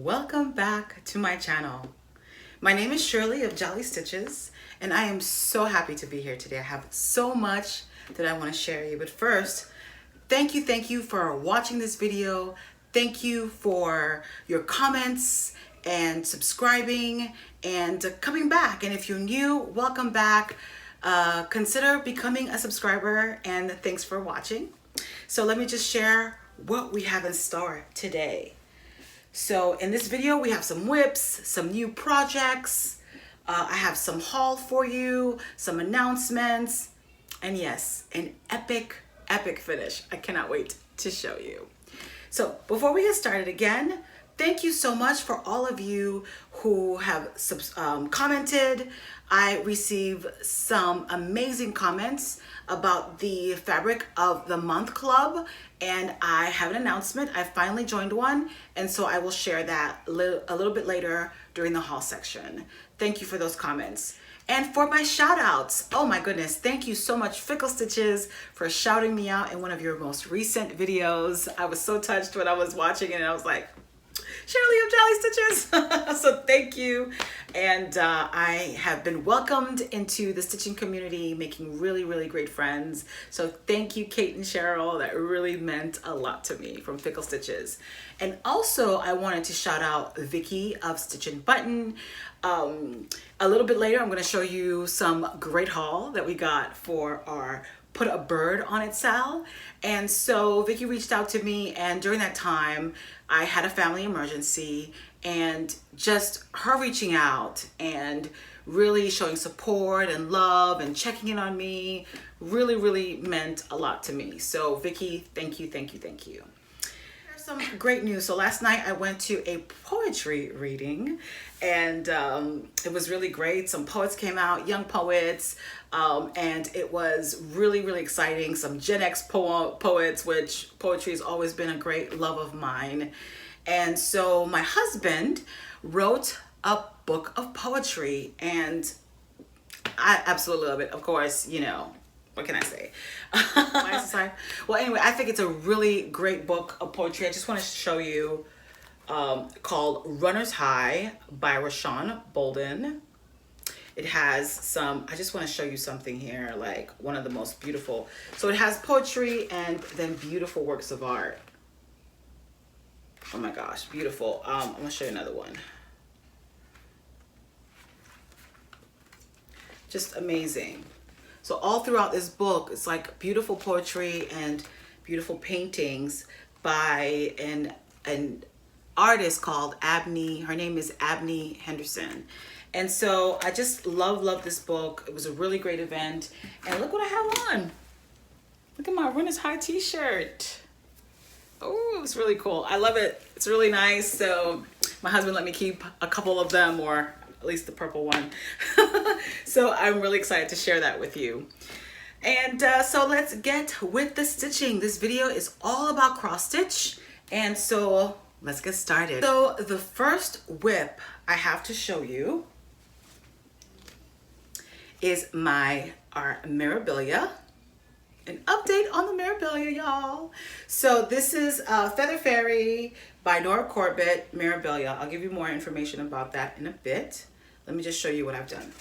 Welcome back to my channel. My name is Shirley of Djali Stitches, and I am so happy to be here today. I have so much that I want to share you, but first, thank you for watching this video. Thank you for your comments and subscribing and coming back. And if you're new, welcome back. Consider becoming a subscriber, and thanks for watching. So let me just share what we have in store today. So in this video, we have some whips, some new projects. I have some haul for you, some announcements, and yes, an epic finish. I cannot wait to show you. So before we get started again, thank you so much for all of you who have commented. I received some amazing comments about the Fabric of the Month Club, and I have an announcement. I finally joined one, and so I will share that a little bit later during the haul section. Thank you for those comments. And for my shout outs, oh my goodness, thank you so much, Fickle Stitches, for shouting me out in one of your most recent videos. I was so touched when I was watching it, and I was like, Shirley of Djali Stitches. So thank you. And I have been welcomed into the stitching community, making really great friends. So thank you, Kate and Cheryl. That really meant a lot to me from Fickle Stitches. And also I wanted to shout out Vicky of Stitch and Button. A little bit later, I'm going to show you some great haul that we got for our Put a Bird on It sale. And so Vicky reached out to me, and during that time I had a family emergency, and just her reaching out and really showing support and love and checking in on me really meant a lot to me. So Vicky, thank you. There's some great news. So last night I went to a poetry reading, and it was really great. Some poets came out, young poets, and it was really exciting. Some Gen X poets, which poetry has always been a great love of mine. And so my husband wrote a book of poetry, and I absolutely love it. Of course, you know, what can I say? Well, anyway, I think it's a really great book of poetry. I just want to show you, called Runner's High by Rashawn Bolden. It has some, I just want to show you something here, like one of the most beautiful. So it has poetry and then beautiful works of art. Oh my gosh, beautiful. I'm gonna show you another one. Just amazing. So all throughout this book, it's like beautiful poetry and beautiful paintings by an artist called Abney. Her name is Abney Henderson. And so I just love this book. It was a really great event. And look what I have on. Look at my Runner's High t-shirt. Oh, it's really cool. I love it. It's really nice. So my husband let me keep a couple of them, or at least the purple one. So I'm really excited to share that with you. And so let's get with the stitching. This video is all about cross stitch. And so let's get started. So the first whip I have to show you is our Mirabilia. An update on the Mirabilia, y'all. So this is Feather Fairy by Nora Corbett, Mirabilia. I'll give you more information about that in a bit. Let me just show you what I've done.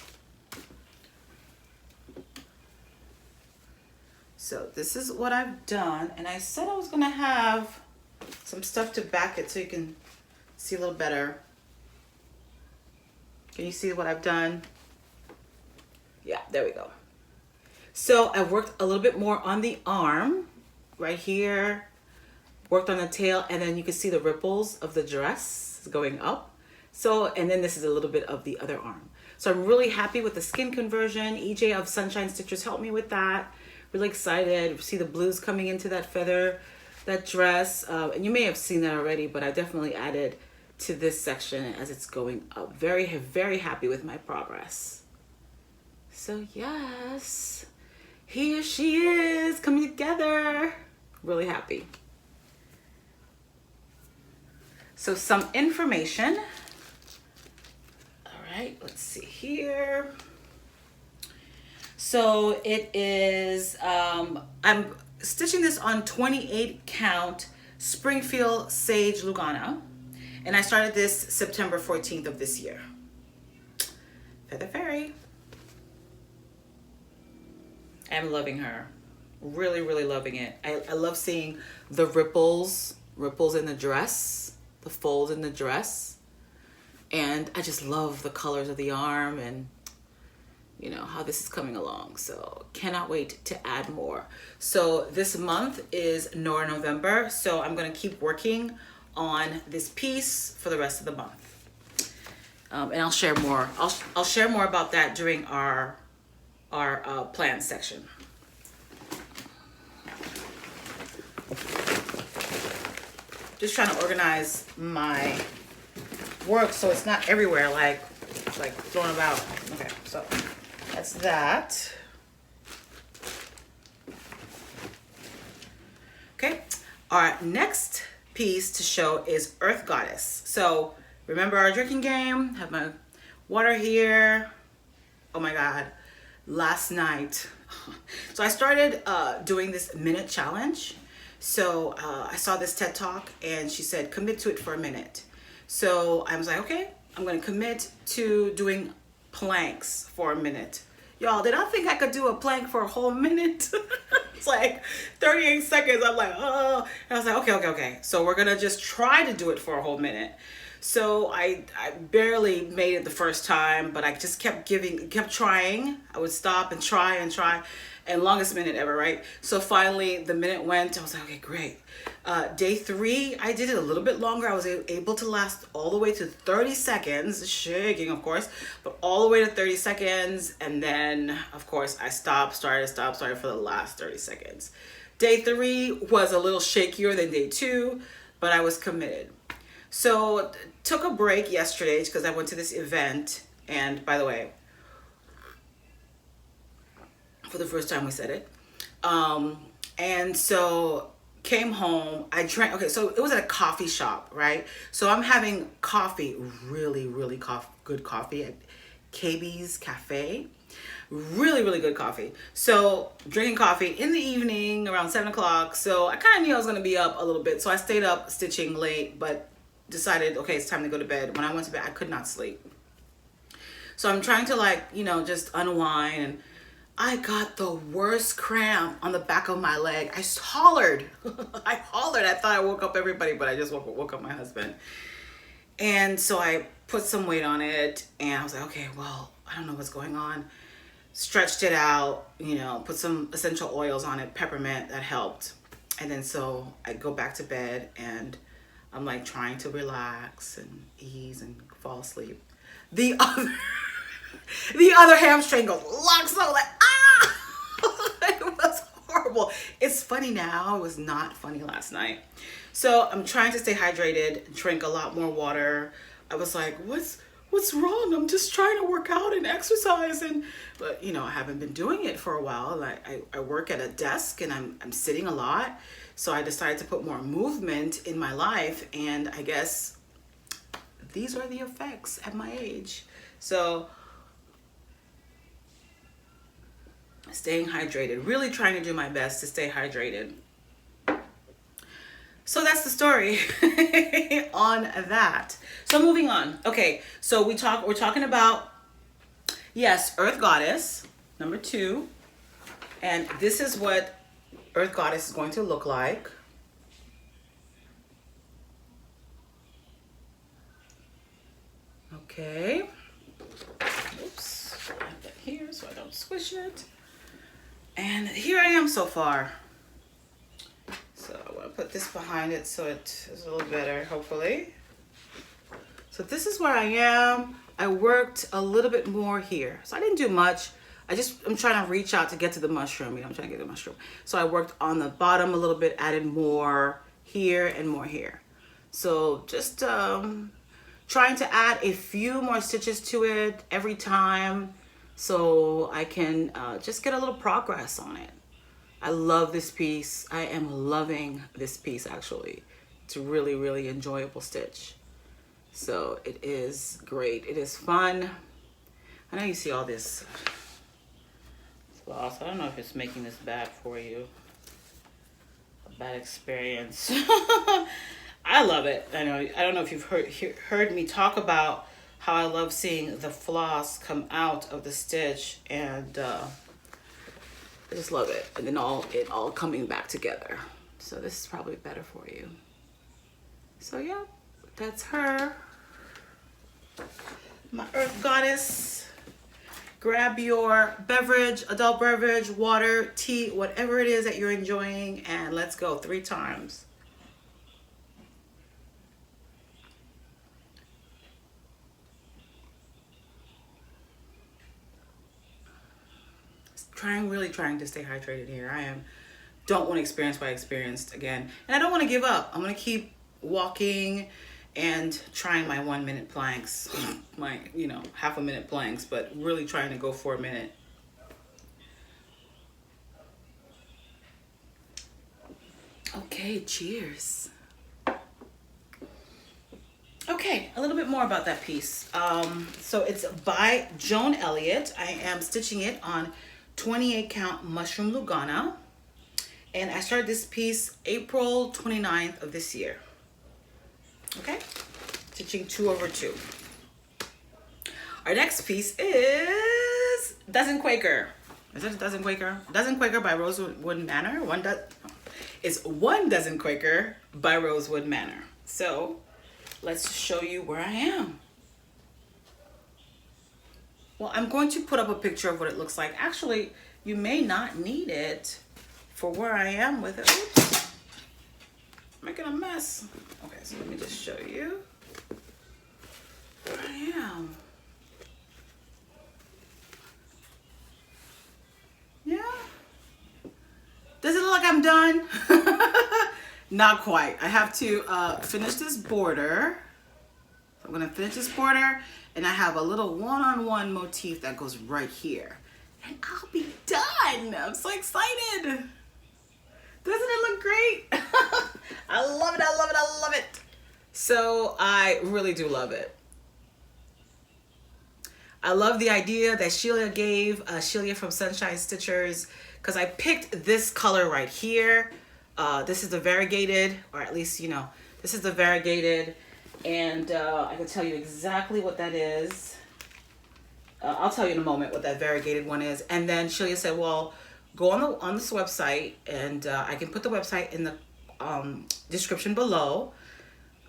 So this is what I've done, and I said I was gonna have some stuff to back it so you can see a little better. Can you see what I've done? Yeah, there we go. So I worked a little bit more on the arm right here, worked on the tail, and then you can see the ripples of the dress going up. So, and then this is a little bit of the other arm. So I'm really happy with the skin conversion. EJ of Sunshine Stitchers helped me with that. Really excited. See the blues coming into that feather, that dress. And you may have seen that already, but I definitely added to this section as it's going up. Very happy with my progress. So yes. Here she is, coming together. Really happy. So some information. All right, let's see here. So it is, I'm stitching this on 28 count Springfield Sage Lugana. And I started this September 14th of this year. Feather Fairy. I'm loving her. Really, really loving it. I love seeing the ripples in the dress, the folds in the dress. And I just love the colors of the arm and, you know, how this is coming along. So cannot wait to add more. So this month is Nora November. So I'm going to keep working on this piece for the rest of the month. And I'll share more. I'll share more about that during our plans section. Just trying to organize my work so it's not everywhere, like thrown about. Okay, so that's that. Okay, our next piece to show is Earth Goddess. So remember our drinking game? Have my water here. Oh my God, last night. So I started doing this minute challenge. So I saw this TED Talk and she said, commit to it for a minute. So I was like, okay, I'm gonna commit to doing planks for a minute. Y'all, did I think I could do a plank for a whole minute? It's like 38 seconds. I'm like, oh. And I was like, okay. So we're gonna just try to do it for a whole minute. So I barely made it the first time, but I just kept trying. I would stop and try. And longest minute ever, right? So finally the minute went. I was like, okay, great. Day 3, I did it a little bit longer. I was able to last all the way to 30 seconds, shaking, of course, but all the way to 30 seconds. And then, of course, I started for the last 30 seconds. Day 3 was a little shakier than day 2, but I was committed. So took a break yesterday because I went to this event. And by the way, for the first time we said it. And so came home, I drank, okay, so it was at a coffee shop, right? So I'm having coffee, really good coffee at KB's Cafe. Really good coffee. So drinking coffee in the evening around 7 o'clock. So I kind of knew I was going to be up a little bit. So I stayed up stitching late, but decided, okay, it's time to go to bed. When I went to bed, I could not sleep. So I'm trying to, like, you know, just unwind, and I got the worst cramp on the back of my leg. I hollered. I thought I woke up everybody, but I just woke up my husband. And so I put some weight on it, and I was like, okay, well, I don't know what's going on. Stretched it out, you know, put some essential oils on it, peppermint, that helped. And then so I go back to bed, and I'm like trying to relax and ease and fall asleep. The other hamstring goes lock, so like, ah! It was horrible. It's funny now. It was not funny last night. So I'm trying to stay hydrated, drink a lot more water. I was like, what's wrong? I'm just trying to work out and exercise, but you know, I haven't been doing it for a while. I work at a desk and I'm sitting a lot. So I decided to put more movement in my life, and I guess these are the effects at my age. So staying hydrated, really trying to do my best to stay hydrated. So that's the story on that. So moving on. Okay, so we're talking about, yes, Earth Goddess, number 2. And this is what Earth Goddess is going to look like. Okay. Oops. I have that here so I don't squish it. And here I am so far. So I want to put this behind it so it is a little better, hopefully. So this is where I am. I worked a little bit more here. So I didn't do much. I'm trying to reach out to get to the mushroom. You know, I'm trying to get to the mushroom. So I worked on the bottom a little bit, added more here and more here. So just trying to add a few more stitches to it every time so I can just get a little progress on it. I love this piece. I am loving this piece, actually. It's a really enjoyable stitch. So it is great. It is fun. I know you see all this floss. I don't know if it's making this bad for you. A bad experience. I love it. I know. I don't know if you've heard me talk about how I love seeing the floss come out of the stitch, and I just love it. And then it all coming back together. So this is probably better for you. So yeah, that's her. My earth goddess. Grab your beverage, adult beverage, water, tea, whatever it is that you're enjoying, and let's go 3 times. Really trying to stay hydrated here. Don't want to experience what I experienced again. And I don't want to give up. I'm going to keep walking and trying my 1-minute planks, my, half a minute planks, but really trying to go for a minute. Okay, cheers. Okay, a little bit more about that piece. So it's by Joan Elliot. I am stitching it on 28 count Mushroom Lugana. And I started this piece April 29th of this year. Okay, stitching 2 over 2. Our next piece is Dozen Quaker. Is it Dozen Quaker? Dozen Quaker by Rosewood Manor. It's 1 Dozen Quaker by Rosewood Manor. So let's show you where I am. Well, I'm going to put up a picture of what it looks like. Actually, you may not need it for where I am with it. Oops. Making a mess. Okay, so let me just show you where I am. Yeah. Does it look like I'm done? Not quite. I have to finish this border. I'm gonna finish this border, and I have a little one-on-one motif that goes right here. And I'll be done. I'm so excited. Doesn't it look great? I love it, I love it, I love it. So I really do love it. I love the idea that Shirley gave, Shirley from Sunshine Stitchers, because I picked this color right here. This is the variegated, or at least, this is the variegated, and I can tell you exactly what that is. I'll tell you in a moment what that variegated one is. And then Shirley said, well, go on this website, and I can put the website in the description below.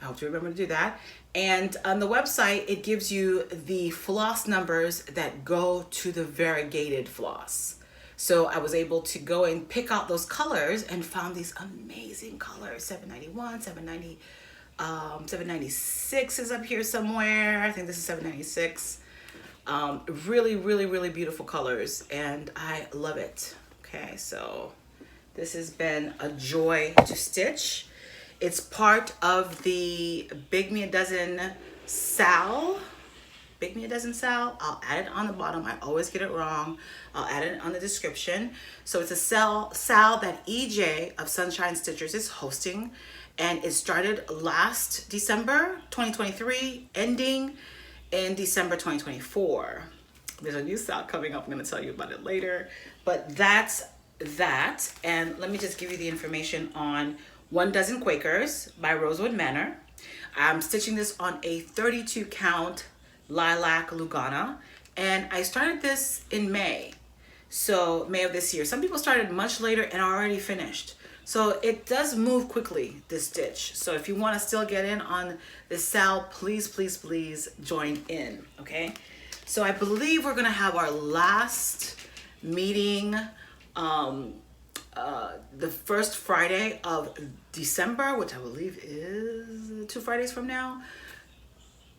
I hope you remember to do that. And on the website, it gives you the floss numbers that go to the variegated floss. So I was able to go and pick out those colors and found these amazing colors. 791, 790, 796 is up here somewhere. I think this is 796. Really, really, really beautiful colors, and I love it. Okay, so this has been a joy to stitch. It's part of the Big Me a Dozen Sal. Big Me a Dozen Sal. I'll add it on the bottom. I always get it wrong. I'll add it on the description. So it's a sal that EJ of Sunshine Stitchers is hosting, and it started last December 2023, ending in December 2024. There's a new sal coming up. I'm going to tell you about it later. But that's that. And let me just give you the information on 1 Dozen Quakers by Rosewood Manor. I'm stitching this on a 32 count lilac Lugana, and I started this in May. So May of this year. Some people started much later and are already finished. So it does move quickly, this stitch. So if you want to still get in on this sal, please, please, please join in, okay? So I believe we're going to have our last meeting the first Friday of December, which I believe is 2 Fridays from now.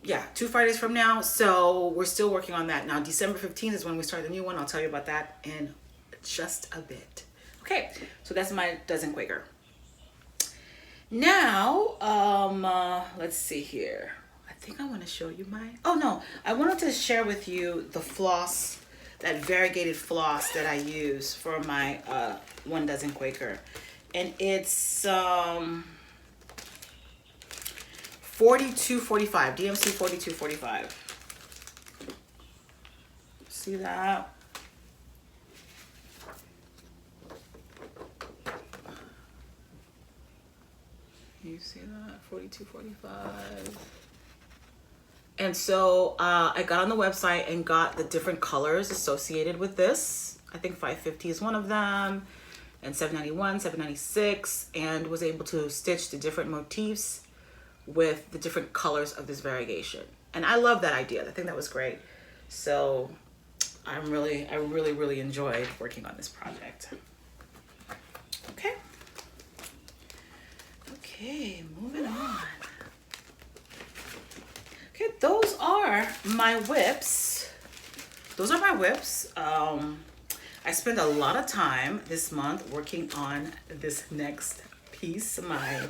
Yeah, 2 Fridays from now. So we're still working on that. Now, December 15th is when we start the new one. I'll tell you about that in just a bit. Okay, so that's my Dozen Quaker. Now, let's see here. I think I want to show you my... Oh, no. I wanted to share with you the floss, that variegated floss that I use for my 1 Dozen Quaker. And it's 4245, DMC 4245. See that? You see that? 42, 45. And so I got on the website and got the different colors associated with this. I think 550 is one of them, and 791, 796, and was able to stitch the different motifs with the different colors of this variegation. And I love that idea. I think that was great. So I really enjoyed working on this project. Okay, moving on. Okay, those are my whips. I spent a lot of time this month working on this next piece, my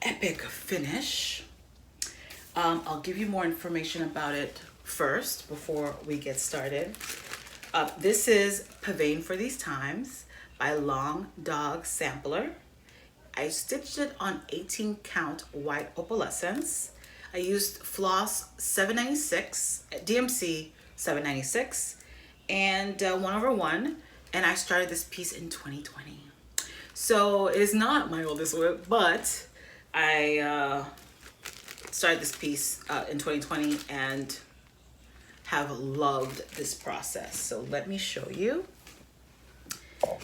epic finish. I'll give you more information about it first before we get started. This is Pavane for These Times by Long Dog Sampler. I stitched it on 18 count white opalescence. I used Floss 796, DMC 796, and 1/1, and I started this piece in 2020. So it is not my oldest whip, but I started this piece in 2020 and have loved this process. So let me show you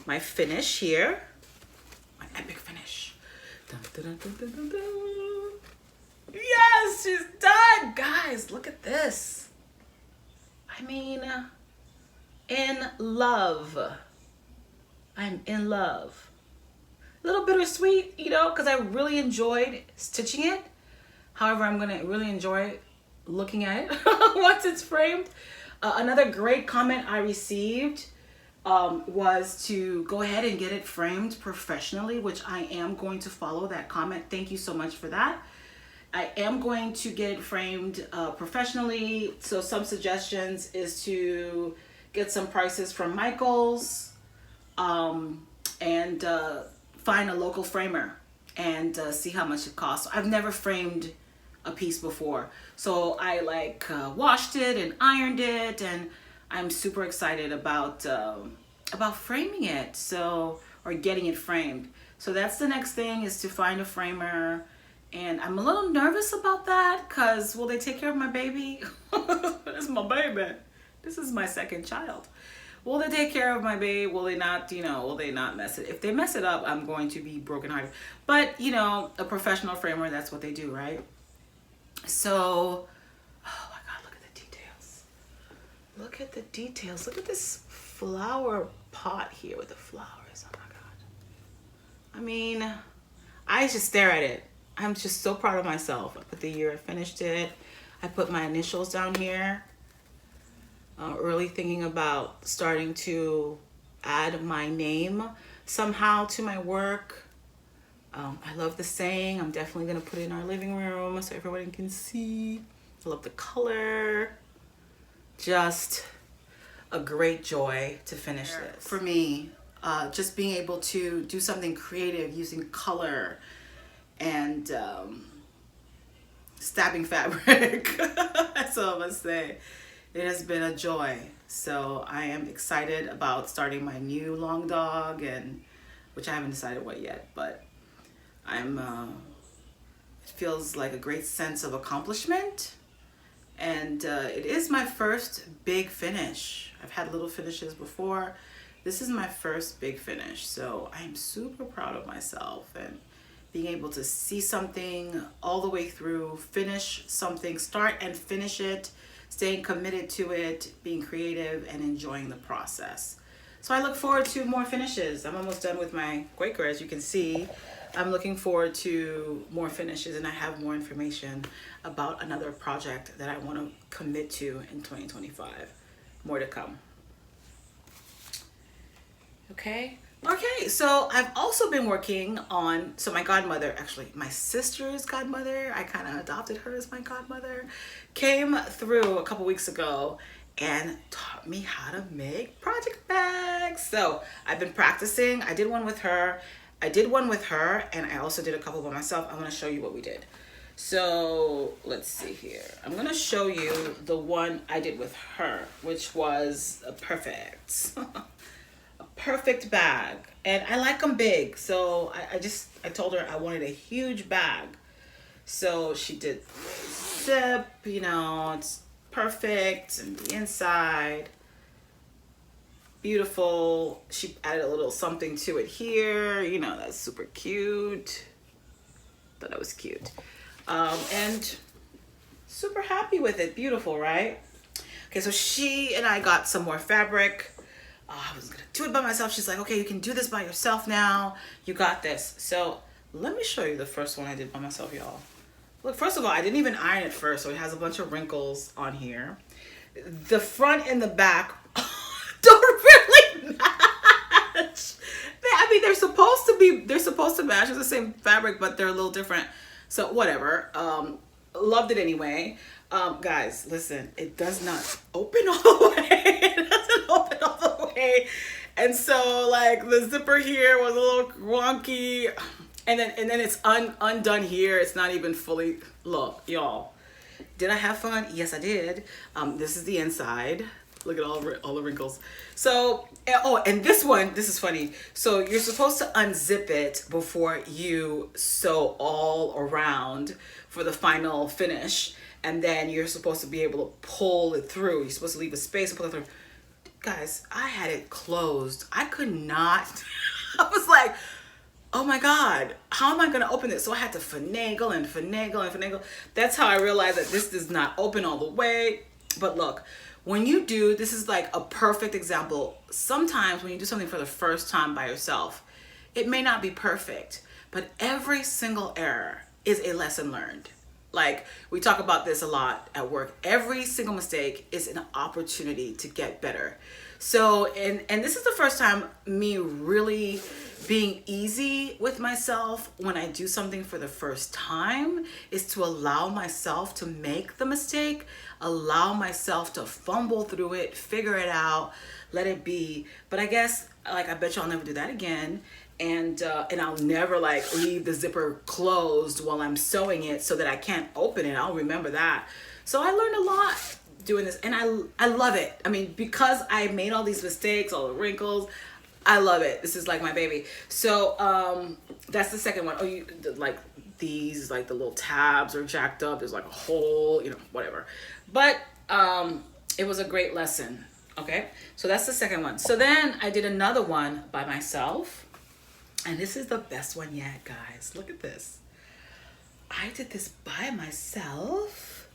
my finish here. My epic finish. Dun, dun, dun, dun, dun, dun. Yes, she's done. Guys, look at this. I mean, in love. I'm in love. A little bittersweet, you know, because I really enjoyed stitching it. However, I'm going to really enjoy looking at it once it's framed. Another great comment I received was to go ahead and get it framed professionally, which I am going to follow that comment. Thank you so much for that. I am going to get it framed professionally. So some suggestions is to get some prices from Michael's and find a local framer and see how much it costs. I've never framed a piece before, so I washed it and ironed it, and I'm super excited about framing it, or getting it framed. So that's the next thing, is to find a framer, and I'm a little nervous about that because will they take care of my baby? This is my baby. This is my second child. Will they take care of my baby? Will they not, will they not mess it? If they mess it up, I'm going to be brokenhearted. But, a professional framer, that's what they do, right? So, oh my God, look at the details. Look at the details. Look at this flower pot here with the flowers. Oh my God. I mean, I just stare at it. I'm just so proud of myself. I put the year I finished it. I put my initials down here. Really thinking about starting to add my name somehow to my work. I love the saying. I'm definitely going to put it in our living room so everyone can see. I love the color. Just a great joy to finish this. For me, just being able to do something creative using color and stabbing fabric, that's all I must say. It has been a joy. So I am excited about starting my new long dog, and which I haven't decided what yet, but it feels like a great sense of accomplishment, and it is my first big finish. I've had little finishes before. This is my first big finish, so I am super proud of myself, and being able to see something all the way through, finish something, start and finish it, staying committed to it, being creative, and enjoying the process. So I look forward to more finishes. I'm almost done with my Quaker, as you can see. I'm looking forward to more finishes, and I have more information about another project that I want to commit to in 2025. More to come. Okay, so I've also been working on, so my godmother, actually my sister's godmother, I kind of adopted her as my godmother, came through a couple weeks ago and taught me how to make project bags. So I've been practicing. I did one with her, and I also did a couple by myself. I want to show you what we did. So let's see here. I'm going to show you the one I did with her, which was perfect. A perfect bag. And I like them big. So I told her I wanted a huge bag. So she did zip, you know, it's perfect. And the inside, beautiful. She added a little something to it here. You know, that's super cute. Thought that was cute. And super happy with it. Beautiful, right? Okay, so she and I got some more fabric. I was gonna do it by myself. She's like, okay, you can do this by yourself now. You got this. So let me show you the first one I did by myself, y'all. Look, first of all, I didn't even iron it first, so it has a bunch of wrinkles on here. The front and the back don't really match. I mean, they're supposed to match. It's the same fabric, but they're a little different. So whatever. Loved it anyway. Guys, listen, it does not open all the way. It doesn't open all the way. And so like the zipper here was a little wonky. And then it's undone here. It's not even fully, look, y'all. Did I have fun? Yes, I did. This is the inside. Look at all the wrinkles. So, oh, and this one, this is funny. So you're supposed to unzip it before you sew all around for the final finish. And then you're supposed to be able to pull it through. You're supposed to leave a space and pull it through. Guys, I had it closed. I could not. I was like, oh my God, how am I gonna open this? So I had to finagle and finagle and finagle. That's how I realized that this does not open all the way. But look, when you do, this is like a perfect example. Sometimes when you do something for the first time by yourself, it may not be perfect, but every single error is a lesson learned. Like we talk about this a lot at work. Every single mistake is an opportunity to get better. So, and this is the first time me really being easy with myself when I do something for the first time is to allow myself to make the mistake, allow myself to fumble through it, figure it out, let it be. But I guess, like, I bet you I'll never do that again. And I'll never like leave the zipper closed while I'm sewing it so that I can't open it. I'll remember that. So I learned a lot doing this, and I love it. I mean, because I made all these mistakes, all the wrinkles, I love it. This is like my baby. So that's the second one. Oh, you like these, like the little tabs are jacked up. There's like a hole, you know, whatever. But it was a great lesson. Okay, so that's the second one. So then I did another one by myself. And this is the best one yet, guys. Look at this. I did this by myself.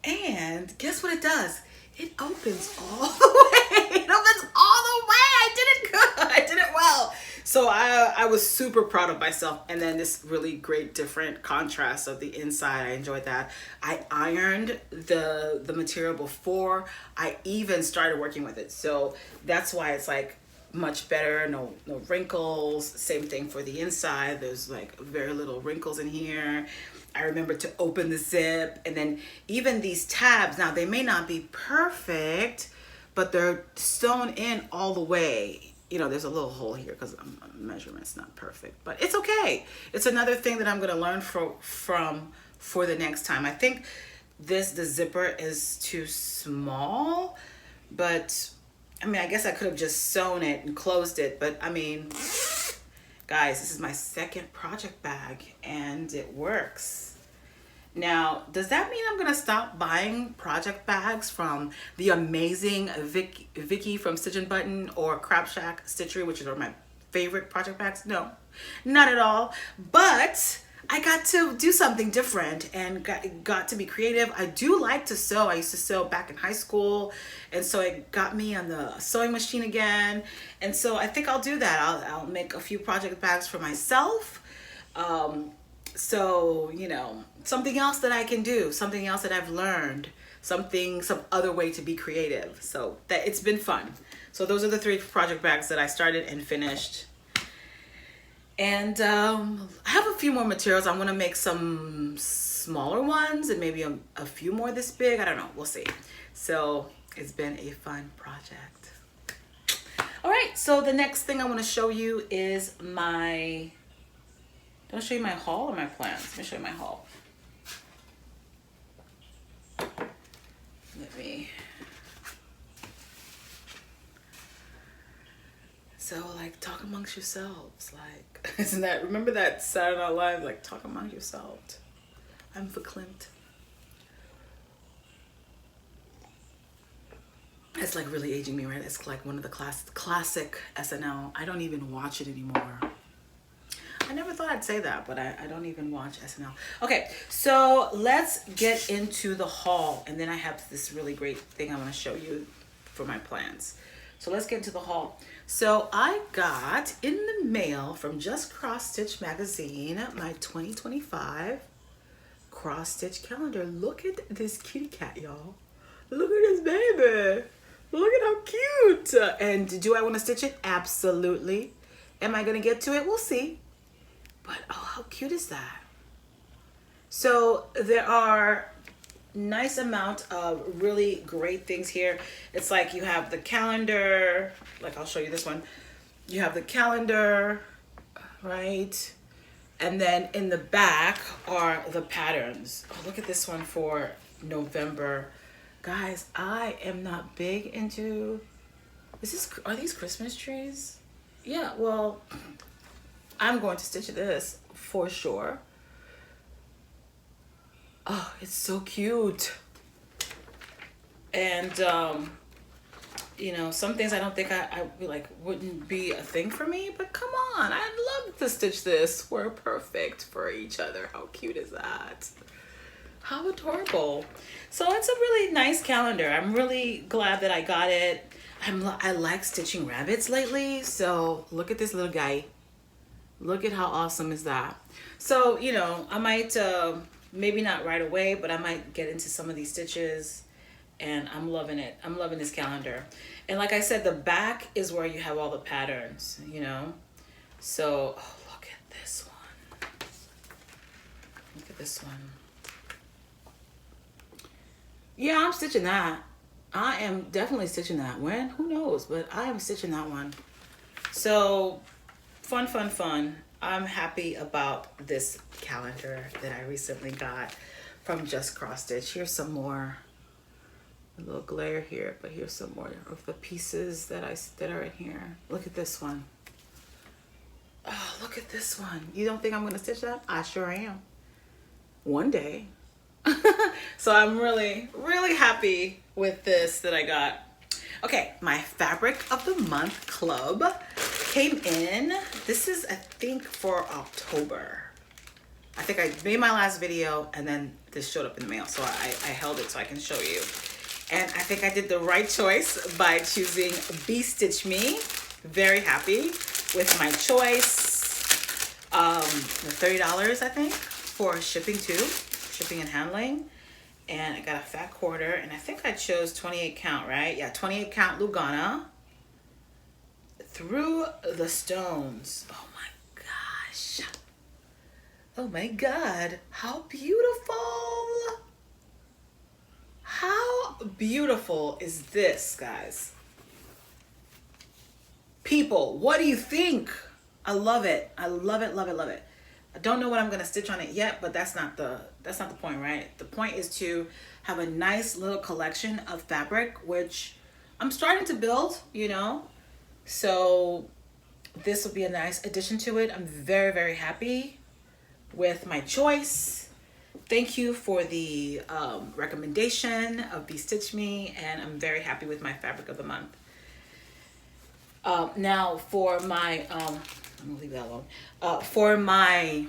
And guess what it does? It opens all the way. It opens all the way. I did it good. I did it well. So I was super proud of myself. And then this really great different contrast of the inside. I enjoyed that. I ironed the material before I even started working with it. So that's why it's like much better. No wrinkles. Same thing for the inside. There's like very little wrinkles in here. I remember to open the zip, and then even these tabs, now they may not be perfect, but they're sewn in all the way. You know, there's a little hole here because measurement's not perfect, but it's okay. It's another thing that I'm going to learn for the next time. I think the zipper is too small, but I mean, I guess I could have just sewn it and closed it, but I mean, guys, this is my second project bag and it works. Now, does that mean I'm gonna stop buying project bags from the amazing Vicky from Stitch and Button or Crab Shack Stitchery, which are my favorite project bags? No, not at all. But I got to do something different and got to be creative. I do like to sew. I used to sew back in high school, and so it got me on the sewing machine again. And so I think I'll do that. I'll make a few project bags for myself. So, you know, something else that I can do, something else that I've learned, some other way to be creative. So that it's been fun. So those are the 3 project bags that I started and finished. And I have a few more materials. I'm gonna make some smaller ones and maybe a few more this big. I don't know, we'll see. So it's been a fun project. All right, so the next thing I wanna show you is my, do I show you my haul or my plans? Let me show you my haul. So like, talk amongst yourselves. Like, isn't that, remember that Saturday Night Live, like, talk among yourselves. I'm verklempt. It's like really aging me, right? It's like one of the classic SNL. I don't even watch it anymore. I never thought I'd say that, but I don't even watch SNL. Okay, so let's get into the haul. And then I have this really great thing I want to show you for my plans. So let's get into the haul. So I got in the mail from Just Cross Stitch magazine my 2025 cross stitch calendar. Look at this kitty cat, y'all. Look at this baby. Look at how cute. And do I want to stitch it? Absolutely. Am I going to get to it? We'll see. But oh, how cute is that? So there are nice amount of really great things here. It's like you have the calendar, like I'll show you this one. You have the calendar, right? And then in the back are the patterns. Oh, look at this one for November. Guys, I am not big into, are these Christmas trees? Yeah, well, I'm going to stitch this for sure. Oh, it's so cute. And, you know, some things I don't think I wouldn't be a thing for me, but come on, I'd love to stitch this. We're perfect for each other. How cute is that? How adorable. So it's a really nice calendar. I'm really glad that I got it. I like stitching rabbits lately. So look at this little guy. Look at how awesome is that. So, you know, I might, maybe not right away, but I might get into some of these stitches, and I'm loving it. I'm loving this calendar. And like I said, the back is where you have all the patterns, you know? So, oh, look at this one. Look at this one. Yeah, I'm stitching that. I am definitely stitching that. When? Who knows? But I am stitching that one. So, fun, fun, fun. I'm happy about this calendar that I recently got from Just Cross Stitch. Here's some more, a little glare here, but here's some more of the pieces that are in here. Look at this one. Oh, look at this one. You don't think I'm gonna stitch that? I sure am. One day. So I'm really, really happy with this that I got. Okay, my fabric of the month club came in. This is, I think, for October. I think I made my last video and then this showed up in the mail. So I held it so I can show you. And I think I did the right choice by choosing Bee Stitch Me. Very happy with my choice. The $30, I think, for shipping too, shipping and handling. And I got a fat quarter, and I think I chose 28 count, right? Yeah, 28 count Lugana. Through the Stones. Oh my gosh. Oh my God. How beautiful. How beautiful is this, guys? People, what do you think? I love it. I love it, love it, love it. I don't know what I'm gonna stitch on it yet, but that's not the point, right? The point is to have a nice little collection of fabric, which I'm starting to build, you know. So this will be a nice addition to it. I'm very, very happy with my choice. Thank you for the recommendation of Bee Stitch Me, and I'm very happy with my fabric of the month. Now for my, I'm gonna leave that alone. For my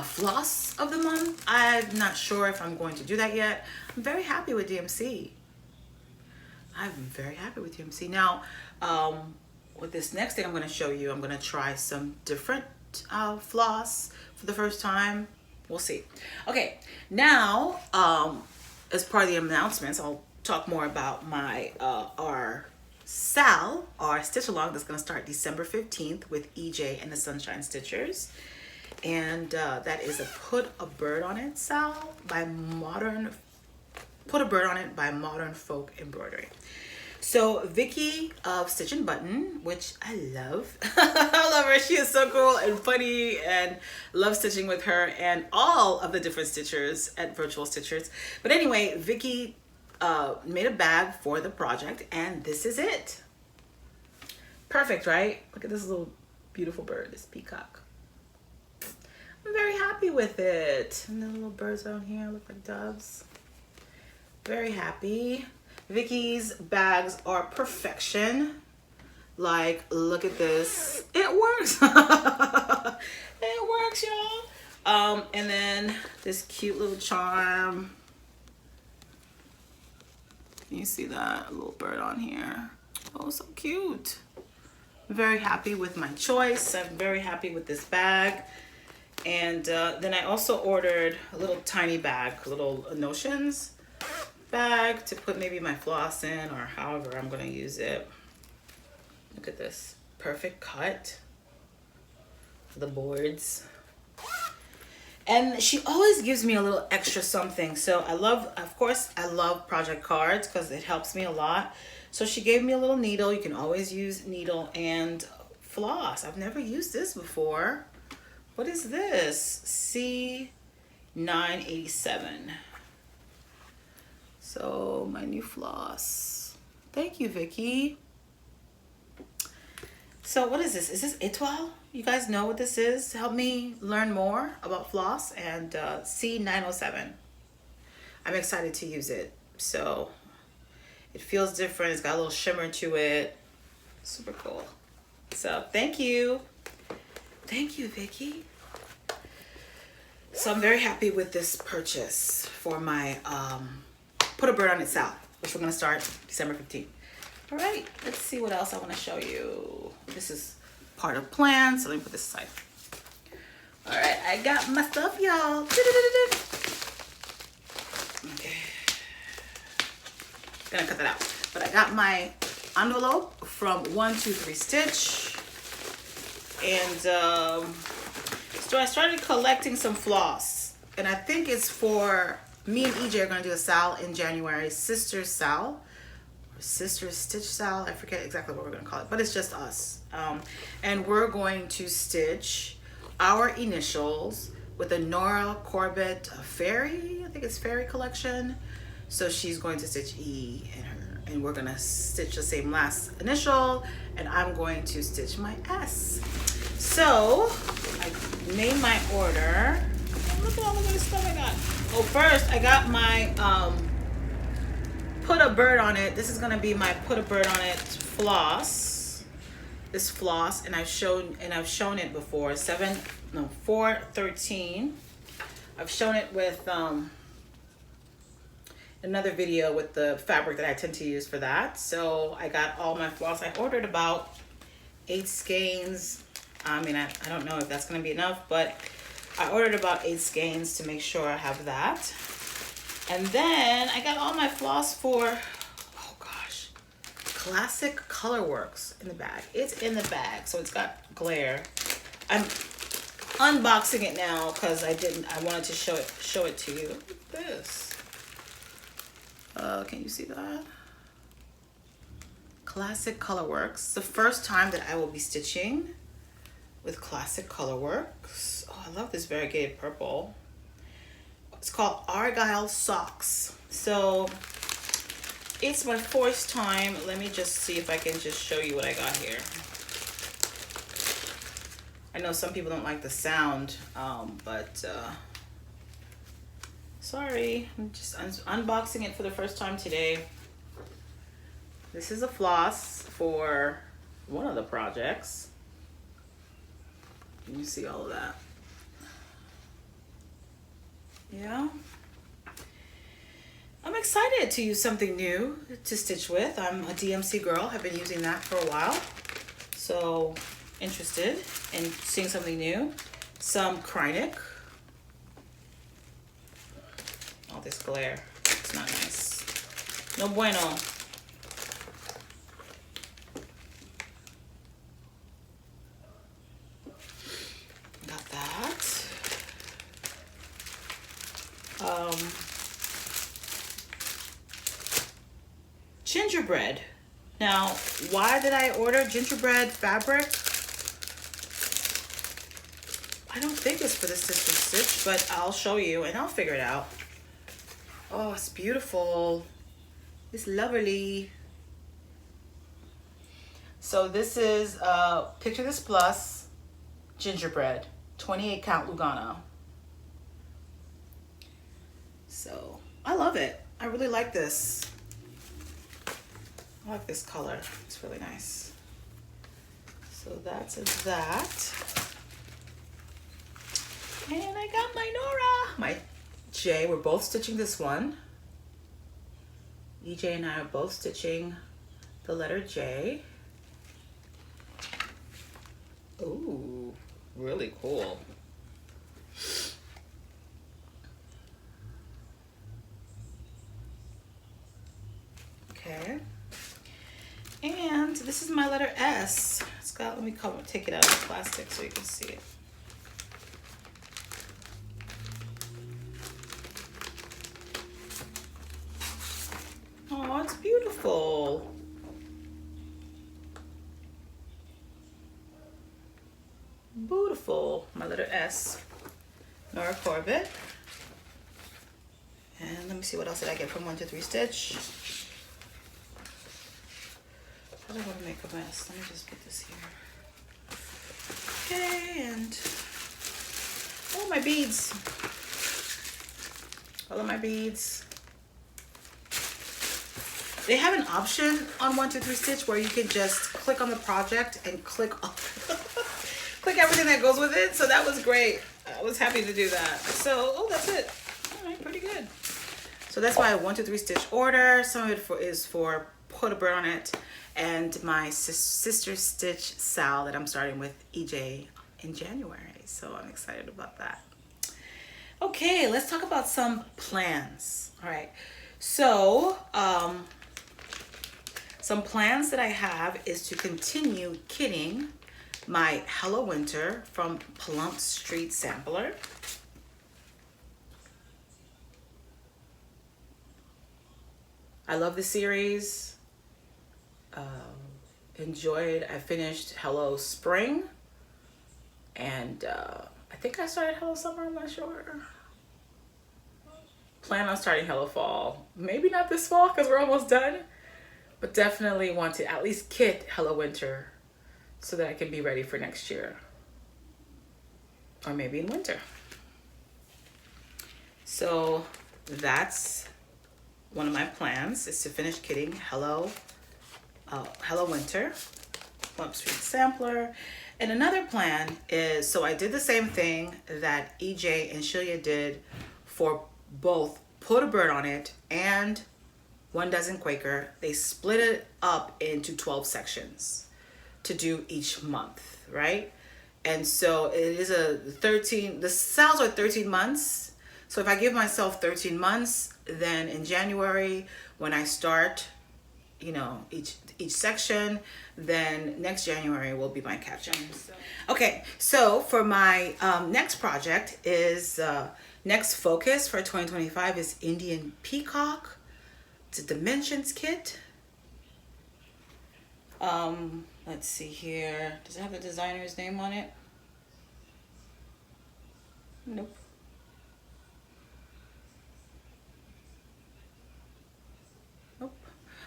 floss of the month, I'm not sure if I'm going to do that yet. I'm very happy with DMC. I'm very happy with DMC. Now, with this next thing I'm going to show you, I'm going to try some different floss for the first time. We'll see. Okay, now, as part of the announcements, I'll talk more about my our stitch along that's going to start December 15th with EJ and the Sunshine Stitchers. And that is a Put a Bird on It Sal by Modern Folk Embroidery. So Vicky of Stitch and Button, which I love. I love her. She is so cool and funny, and love stitching with her and all of the different stitchers at Virtual Stitchers. But anyway, Vicky made a bag for the project, and this is it. Perfect, right? Look at this little beautiful bird, this peacock. I'm very happy with it. And the little birds down here look like doves. Very happy. Vicky's bags are perfection. Like, look at this. It works. It works, y'all. And then this cute little charm. Can you see that? A little bird on here. Oh, so cute. Very happy with my choice. I'm very happy with this bag. And then I also ordered a little tiny bag, a little notions bag to put maybe my floss in or however I'm gonna use it. Look at this, perfect cut for the boards. And she always gives me a little extra something. So I love, of course, I love project cards because it helps me a lot. So she gave me a little needle. You can always use needle and floss. I've never used this before. What is this? C987. So my new floss. Thank you, Vicky. So what is this? Is this Etoile? You guys know what this is? Help me learn more about floss and C907. I'm excited to use it. So it feels different. It's got a little shimmer to it. Super cool. So thank you. Thank you, Vicky. So I'm very happy with this purchase for my Put a Bird on It sale, which we're gonna start December 15th. All right, let's see what else I wanna show you. This is part of plan, so let me put this aside. All right, I got my stuff, y'all. Okay, gonna cut that out. But I got my envelope from 123 Stitch. And so I started collecting some floss. And I think it's for, me and EJ are gonna do a sal in January, Sister's Sal. Sister's Stitch Sal, I forget exactly what we're gonna call it, but it's just us. And we're going to stitch our initials with a Nora Corbett Fairy, I think it's Fairy collection. So she's going to stitch E in her, and we're gonna stitch the same last initial, and I'm going to stitch my S. So I made my order. Look at all the good stuff I got. Oh, first I got my Put a Bird on It. This is gonna be my Put a Bird on It floss. This floss, and I've shown it before. 413. I've shown it with another video with the fabric that I tend to use for that. So I got all my floss. I ordered about 8 skeins. I mean, I don't know if that's gonna be enough, but I ordered about 8 skeins to make sure I have that. And then I got all my floss for, oh gosh, Classic Colorworks in the bag. It's in the bag, so it's got glare. I'm unboxing it now because I wanted to show it to you. Look at this. Can you see that? Classic Colorworks. The first time that I will be stitching with Classic Colorworks. Oh, I love this variegated purple. It's called Argyle Socks. So it's my first time. Let me just see if I can just show you what I got here. I know some people don't like the sound, but sorry, I'm just unboxing it for the first time today. This is a floss for one of the projects. Can you see all of that? Yeah. I'm excited to use something new to stitch with. I'm a DMC girl. I've been using that for a while. So interested in seeing something new. Some Kreinik. All this glare. It's not nice. No bueno. Got that. Gingerbread. Now, why did I order gingerbread fabric? I don't think it's for the Sister Stitch, but I'll show you and I'll figure it out. Oh, it's beautiful. It's lovely. So this is Picture This Plus gingerbread, 28 count Lugana. So I love it. I really like this. I like this color. It's really nice. So that's that. And I got my Nora, my J. We're both stitching this one. EJ and I are both stitching the letter J. Ooh, really cool. Okay. And this is my letter S. It's got, let me take it out of the plastic so you can see it. Oh, it's beautiful. Beautiful. My letter S. Nora Corbett. And let me see what else did I get from 1 2 3 Stitch. I don't want to make a mess. Let me just put this here. Okay, and oh, my beads. All of my beads. They have an option on 1 2 3 Stitch where you can just click on the project and click everything that goes with it. So that was great. I was happy to do that. So, oh, that's it. All right, pretty good. So that's my 1 2 3 Stitch order. Some of it is for Put a Bird on It, and my sister stitch sal that I'm starting with EJ in January. So I'm excited about that. Okay, let's talk about some plans. All right. So, some plans that I have is to continue kitting my Hello Winter from Plum Street Sampler. I love the series. Enjoyed. I finished Hello Spring, and I think I started Hello Summer. I'm not sure. Plan on starting Hello Fall. Maybe not this fall because we're almost done. But definitely want to at least kit Hello Winter so that I can be ready for next year. Or maybe in winter. So that's one of my plans, is to finish kitting Hello Winter, Plum Street Sampler. And another plan is, so I did the same thing that EJ and Shirley did for both Put a Bird on It and Dozen Quaker. They split it up into 12 sections to do each month, right? And so it is the sales are 13 months. So if I give myself 13 months, then in January, when I start, each section, then next January will be my caption. Okay, so for my next project is, next focus for 2025 is Indian Peacock. It's a Dimensions kit. Let's see here. Does it have the designer's name on it? Nope. Nope.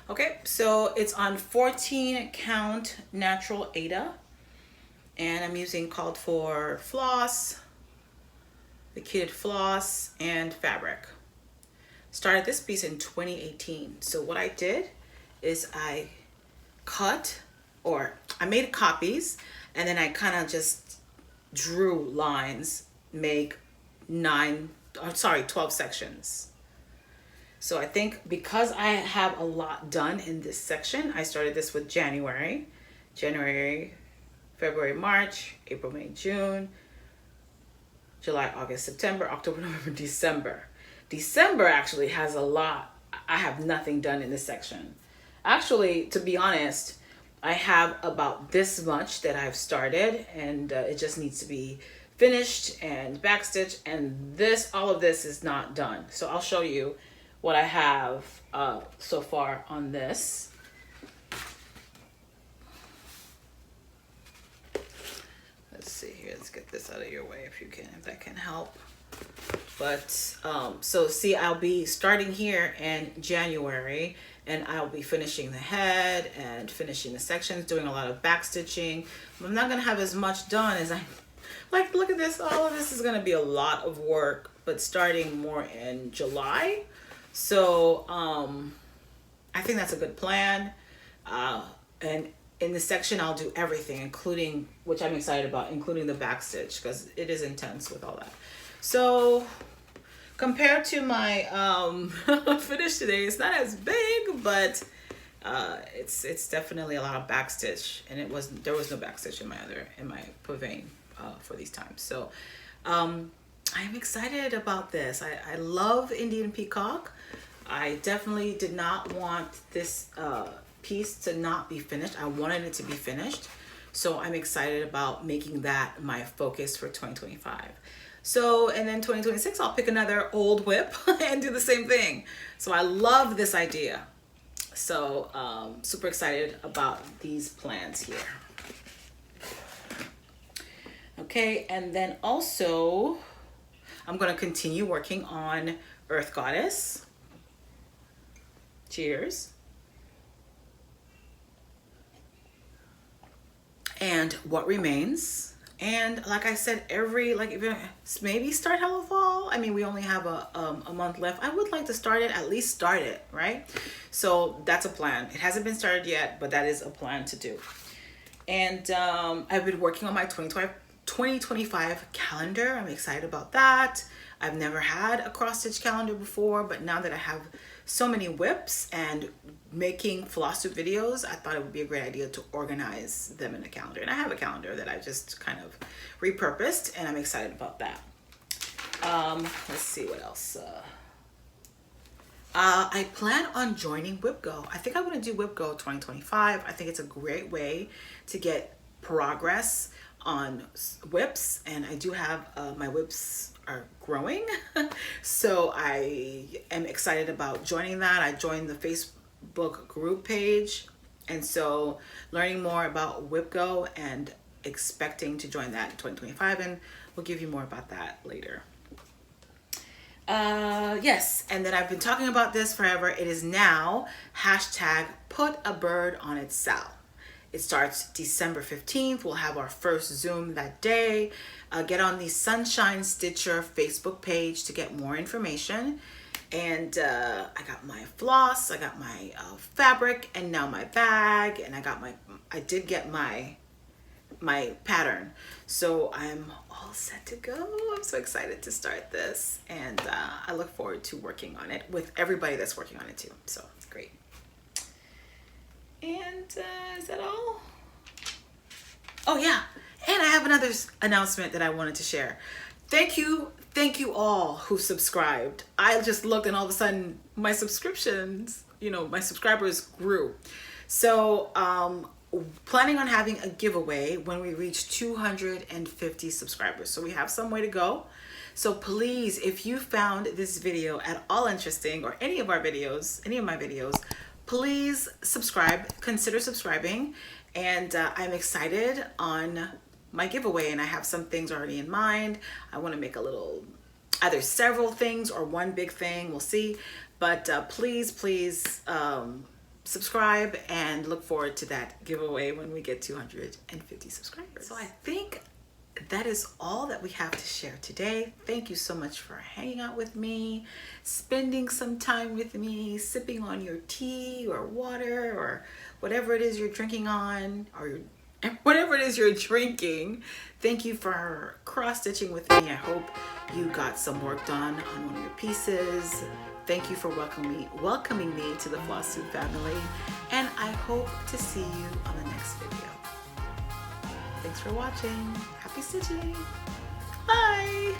Okay, so it's on 14 count natural Aida. And I'm using called for floss, the kitted floss, and fabric. Started this piece in 2018. So what I did is I made copies, and then I kind of just drew lines, make 12 sections. So I think because I have a lot done in this section, I started this with January, February, March, April, May, June, July, August, September, October, November, December. December actually has a lot. I have nothing done in this section. Actually, to be honest, I have about this much that I've started, and it just needs to be finished and backstitched, and all of this is not done. So I'll show you what I have so far on this. Let's see here. Let's get this out of your way if that can help. But so see, I'll be starting here in January, and I'll be finishing the head and finishing the sections, doing a lot of back stitching. I'm not gonna have as much done as I like. Look at this, all of this is gonna be a lot of work, but starting more in July. So I think that's a good plan. And in the section, I'll do everything, including, which I'm excited about, including the back stitch, because it is intense with all that. So compared to my finish today, it's not as big, but it's definitely a lot of back stitch, and there was no back stitch in my Pavane for these times. So I'm excited about this. I love Indian Peacock. I definitely did not want this piece to not be finished. I wanted it to be finished. So I'm excited about making that my focus for 2025. So, and then 2026, I'll pick another old whip and do the same thing. So I love this idea. So super excited about these plans here. Okay, and then also I'm going to continue working on Earth Goddess. Cheers. And What Remains. And like I said, even maybe start Hello Fall. I mean, we only have a month left. I would like to at least start it, right? So that's a plan. It hasn't been started yet, but that is a plan to do. And I've been working on my 2025 calendar. I'm excited about that. I've never had a cross stitch calendar before, but now that I have so many whips and making Flosstube videos, I thought it would be a great idea to organize them in a calendar. And I have a calendar that I just kind of repurposed, and I'm excited about that. Let's see what else. I plan on joining WhipGo. I think I'm going to do WhipGo 2025. I think it's a great way to get progress on whips, and I do have my whips are growing. So I am excited about joining that. I joined the Facebook group page, and so learning more about WhipGo and expecting to join that in 2025, and we'll give you more about that later. Yes, and then I've been talking about this forever. It is now hashtag put a bird on its sow. It starts December 15th. We'll have our first Zoom that day. Get on the Sunshine Stitcher Facebook page to get more information. And I got my floss, I got my fabric, and now my bag, and I did get my pattern. So I'm all set to go. I'm so excited to start this, and I look forward to working on it with everybody that's working on it too. So it's great. And is that all? Oh yeah, and I have another announcement that I wanted to share. Thank you all who subscribed. I just looked, and all of a sudden my subscriptions, my subscribers grew. So planning on having a giveaway when we reach 250 subscribers. So we have some way to go. So please, if you found this video at all interesting, or any of my videos, please subscribe, consider subscribing. And I'm excited on my giveaway, and I have some things already in mind. I want to make either several things or one big thing, we'll see. But please subscribe, and look forward to that giveaway when we get 250 subscribers. So I think that is all that we have to share today. Thank you so much for hanging out with me, spending some time with me, sipping on your tea or water or whatever it is you're drinking on, or whatever it is you're drinking. Thank you for cross-stitching with me. I hope you got some work done on one of your pieces. Thank you for welcoming me to the Flosstube family, and I hope to see you on the next video. Thanks for watching. Happy stitching. Bye.